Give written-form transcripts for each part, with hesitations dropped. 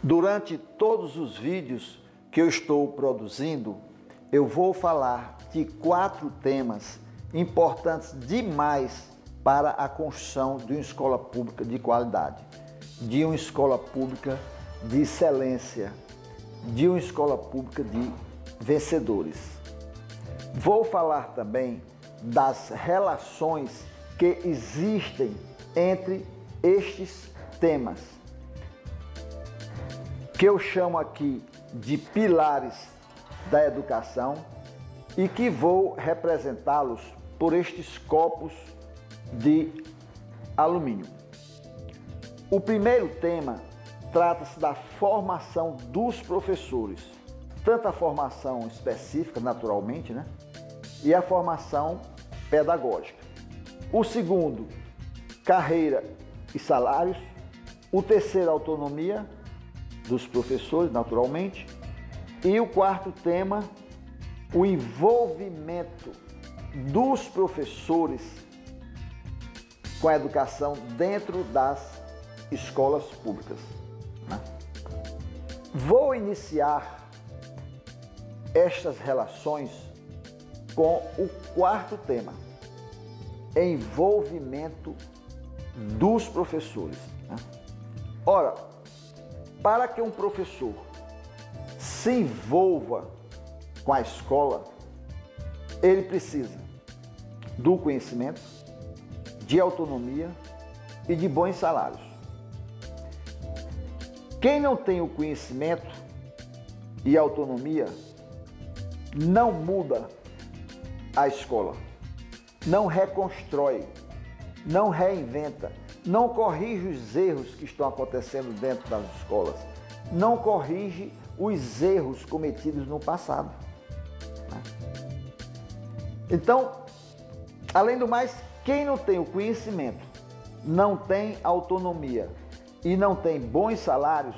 Durante todos os vídeos que eu estou produzindo, eu vou falar de 4 temas importantes demais para a construção de uma escola pública de qualidade, de uma escola pública de excelência, de uma escola pública de vencedores. Vou falar também das relações que existem entre estes temas, que eu chamo aqui de pilares da educação e que vou representá-los por estes copos de alumínio. O primeiro tema trata-se da formação dos professores, tanto a formação específica, naturalmente, e a formação pedagógica. O segundo, carreira e salários. O terceiro, autonomia dos professores, naturalmente. E o quarto tema, o envolvimento dos professores com a educação dentro das escolas públicas. Vou iniciar estas relações com o quarto tema, envolvimento dos professores. Ora, para que um professor se envolva com a escola, ele precisa do conhecimento, de autonomia e de bons salários. Quem não tem o conhecimento e a autonomia não muda a escola, não reconstrói, não reinventa, não corrige os erros que estão acontecendo dentro das escolas, não corrige os erros cometidos no passado. Então, além do mais, quem não tem o conhecimento, não tem autonomia e não tem bons salários,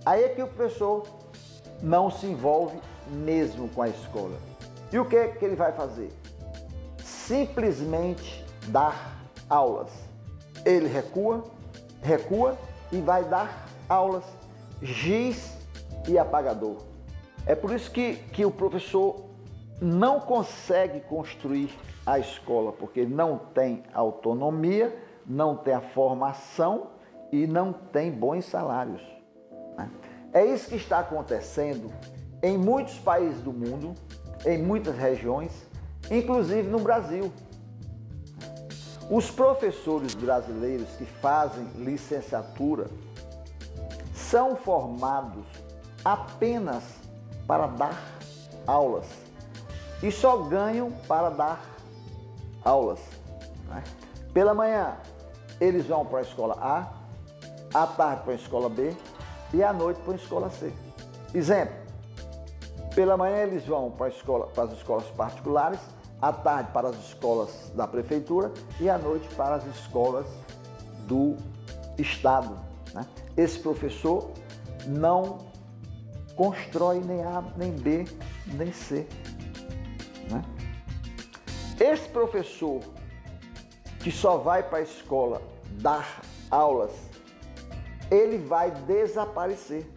aí é que o professor não se envolve mesmo com a escola. E o que é que ele vai fazer? Simplesmente dar aulas. Ele recua e vai dar aulas, giz e apagador. É por isso que o professor não consegue construir a escola, porque ele não tem autonomia, não tem a formação e não tem bons salários. É isso que está acontecendo em muitos países do mundo, em muitas regiões, inclusive no Brasil. Os professores brasileiros que fazem licenciatura são formados apenas para dar aulas e só ganham para dar aulas. Pela manhã eles vão para a escola A, à tarde para a escola B e à noite para a escola C. Exemplo, pela manhã eles vão para as escolas particulares, à tarde para as escolas da prefeitura e à noite para as escolas do estado. Esse professor não constrói nem A, nem B, nem C. Esse professor que só vai para a escola dar aulas, ele vai desaparecer.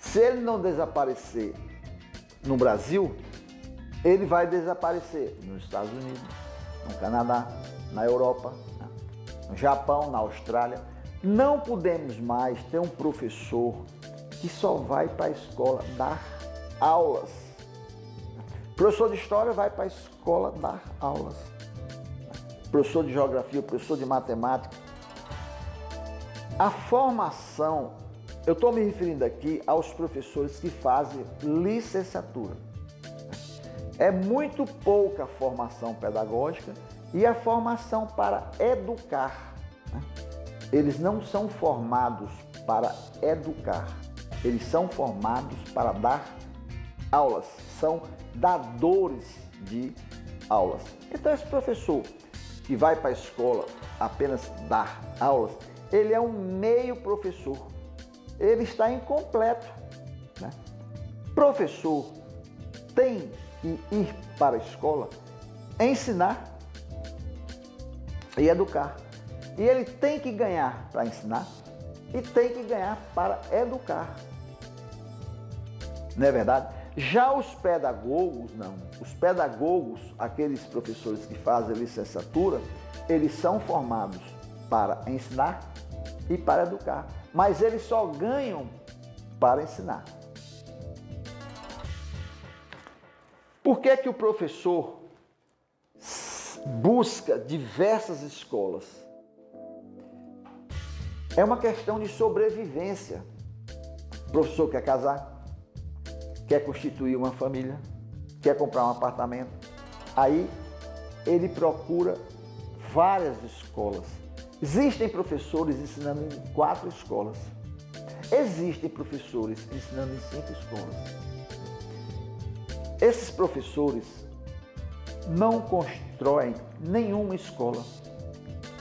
Se ele não desaparecer no Brasil, ele vai desaparecer nos Estados Unidos, no Canadá, na Europa, no Japão, na Austrália. Não podemos mais ter um professor que só vai para a escola dar aulas. Professor de História vai para a escola dar aulas. Professor de Geografia, professor de Matemática. A formação, eu estou me referindo aqui aos professores que fazem licenciatura. É muito pouca a formação pedagógica e a formação para educar. Eles não são formados para educar, eles são formados para dar aulas, são dadores de aulas. Então esse professor que vai para a escola apenas dar aulas, ele é um meio professor, ele está incompleto. Professor tem que ir para a escola, ensinar e educar. E ele tem que ganhar para ensinar e tem que ganhar para educar. Não é verdade? Já os pedagogos, não. Os pedagogos, aqueles professores que fazem licenciatura, eles são formados para ensinar e para educar. Mas eles só ganham para ensinar. Por que que o professor busca diversas escolas? É uma questão de sobrevivência. O professor quer casar, quer constituir uma família, quer comprar um apartamento. Aí ele procura várias escolas. Existem professores ensinando em 4 escolas. Existem professores ensinando em 5 escolas. Esses professores não constroem nenhuma escola,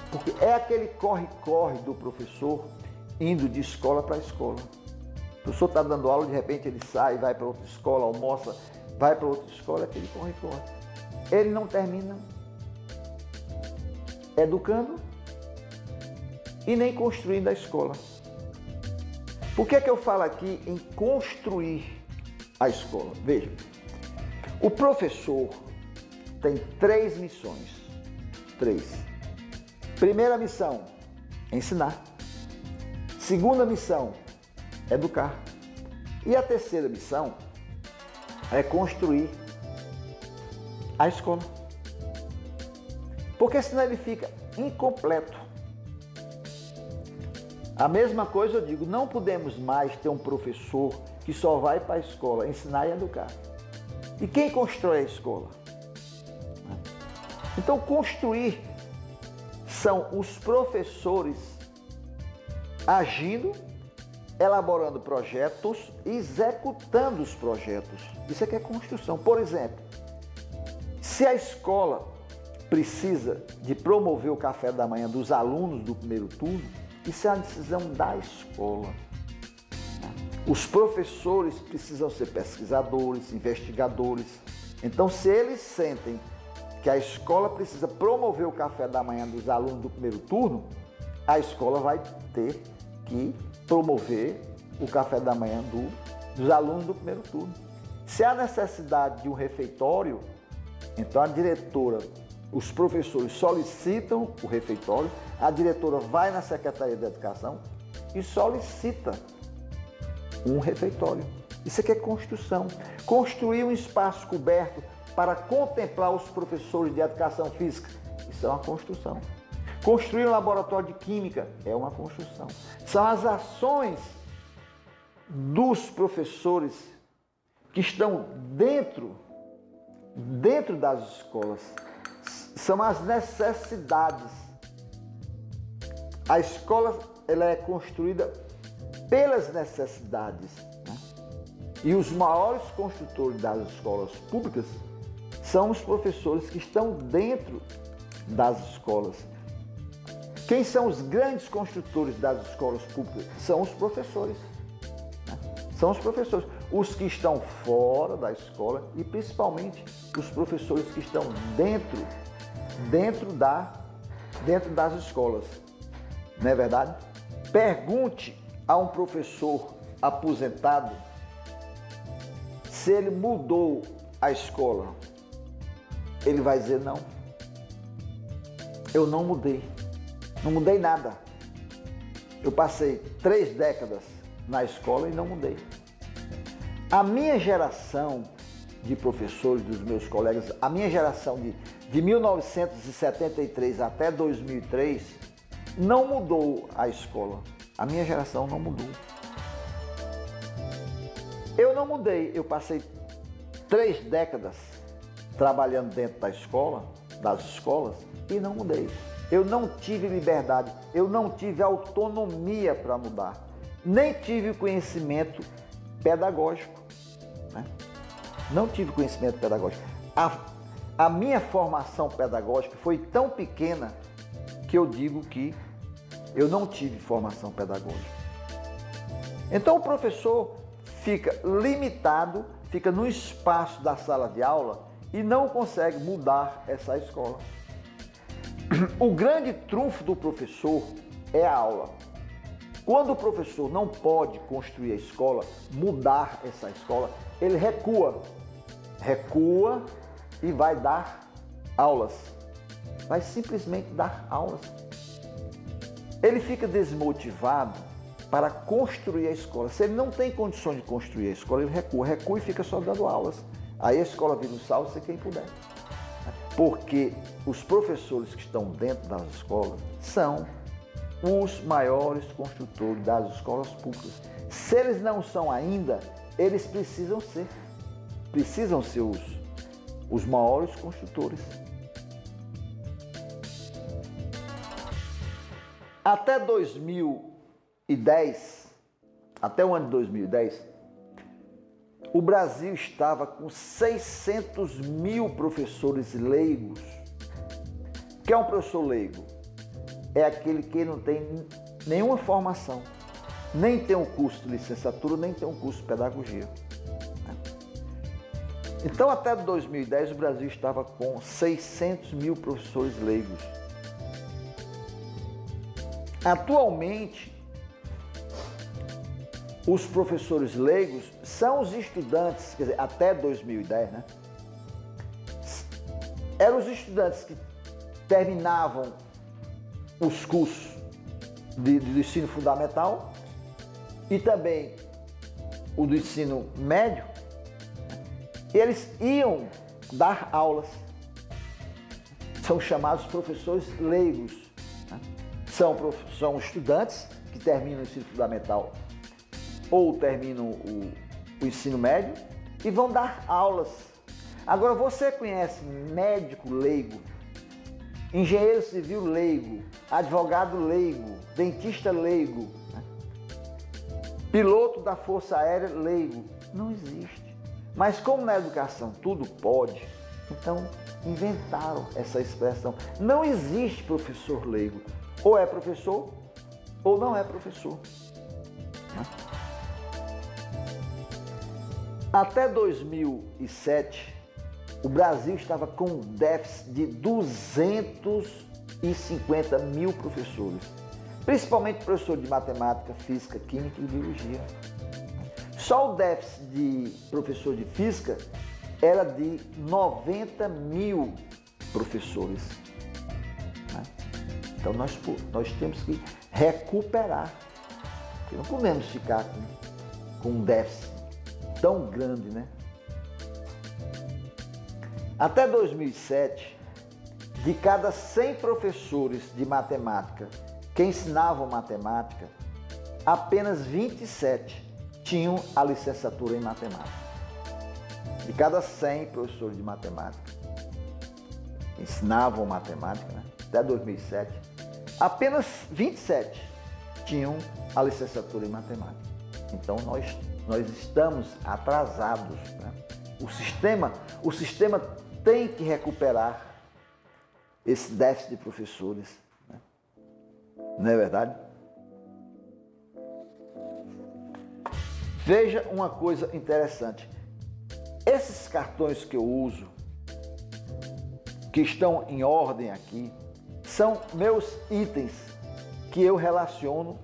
porque é aquele corre-corre do professor indo de escola para escola. O professor está dando aula, de repente ele sai, vai para outra escola, almoça, vai para outra escola, é aquele corre-corre. Ele não termina educando e nem construindo a escola. Por que que eu falo aqui em construir a escola? Veja, o professor tem 3 missões. 3. Primeira missão, ensinar. Segunda missão, educar. E a terceira missão é construir a escola. Porque senão ele fica incompleto. A mesma coisa eu digo, não podemos mais ter um professor que só vai para a escola ensinar e educar. E quem constrói a escola? Então, construir são os professores agindo, elaborando projetos e executando os projetos. Isso aqui é construção. Por exemplo, se a escola precisa de promover o café da manhã dos alunos do primeiro turno, isso é uma decisão da escola. Os professores precisam ser pesquisadores, investigadores. Então, se eles sentem que a escola precisa promover o café da manhã dos alunos do primeiro turno, a escola vai ter que promover o café da manhã dos alunos do primeiro turno. Se há necessidade de um refeitório, então a diretora, os professores solicitam o refeitório, a diretora vai na Secretaria de Educação e solicita um refeitório. Isso aqui é construção. Construir um espaço coberto para contemplar os professores de educação física, isso é uma construção. Construir um laboratório de química é uma construção. São as ações dos professores que estão dentro das escolas. São as necessidades. A escola ela é construída pelas necessidades, né? E os maiores construtores das escolas públicas são os professores que estão dentro das escolas. Quem são os grandes construtores das escolas públicas? São os professores, né? São os professores, os que estão fora da escola e principalmente os professores que estão dentro das escolas. Não é verdade? Pergunte a um professor aposentado se ele mudou a escola. Ele vai dizer não. Eu não mudei. Não mudei nada. Eu passei 3 décadas na escola e não mudei. A minha geração de professores, dos meus colegas, a minha geração de 1973 até 2003, não mudou a escola. A minha geração não mudou. Eu não mudei. Eu passei 3 décadas trabalhando dentro da escola, das escolas, e não mudei. Eu não tive liberdade, eu não tive autonomia para mudar, nem tive conhecimento pedagógico, né? Não tive conhecimento pedagógico. A minha formação pedagógica foi tão pequena que eu digo que eu não tive formação pedagógica. Então o professor fica limitado, fica no espaço da sala de aula e não consegue mudar essa escola. O grande trunfo do professor é a aula. Quando o professor não pode construir a escola, mudar essa escola, ele recua e vai dar aulas. Vai simplesmente dar aulas. Ele fica desmotivado para construir a escola. Se ele não tem condições de construir a escola, ele recua e fica só dando aulas. Aí a escola vira um salve-se quem puder. Porque os professores que estão dentro das escolas são os maiores construtores das escolas públicas. Se eles não são ainda, eles precisam ser os maiores construtores. Até 2010, até o ano de 2010, o Brasil estava com 600 mil professores leigos. O que é um professor leigo? É aquele que não tem nenhuma formação, nem tem um curso de licenciatura, nem tem um curso de pedagogia. Então, até 2010, o Brasil estava com 600 mil professores leigos. Atualmente, os professores leigos são os estudantes, quer dizer, até 2010, né? Eram os estudantes que terminavam os cursos de ensino fundamental e também o do ensino médio, e eles iam dar aulas. São chamados professores leigos. Né? São estudantes que terminam o ensino fundamental ou terminam o ensino médio e vão dar aulas. Agora, você conhece médico leigo, engenheiro civil leigo, advogado leigo, dentista leigo, né? Piloto da Força Aérea leigo? Não existe. Mas como na educação tudo pode, então inventaram essa expressão. Não existe professor leigo. Ou é professor ou não é professor. Né? Até 2007, o Brasil estava com um déficit de 250 mil professores, principalmente professor de matemática, física, química e biologia. Só o déficit de professor de física era de 90 mil professores. Então nós temos que recuperar, porque não podemos ficar com um déficit tão grande, né? Até 2007, de cada 100 professores de matemática que ensinavam matemática, apenas 27 tinham a licenciatura em matemática. De cada 100 professores de matemática que ensinavam matemática, né? Até 2007, apenas 27 tinham a licenciatura em matemática. Então nós estamos atrasados, né? O sistema tem que recuperar esse déficit de professores, né? Não é verdade? Veja uma coisa interessante. Esses cartões que eu uso, que estão em ordem aqui, são meus itens que eu relaciono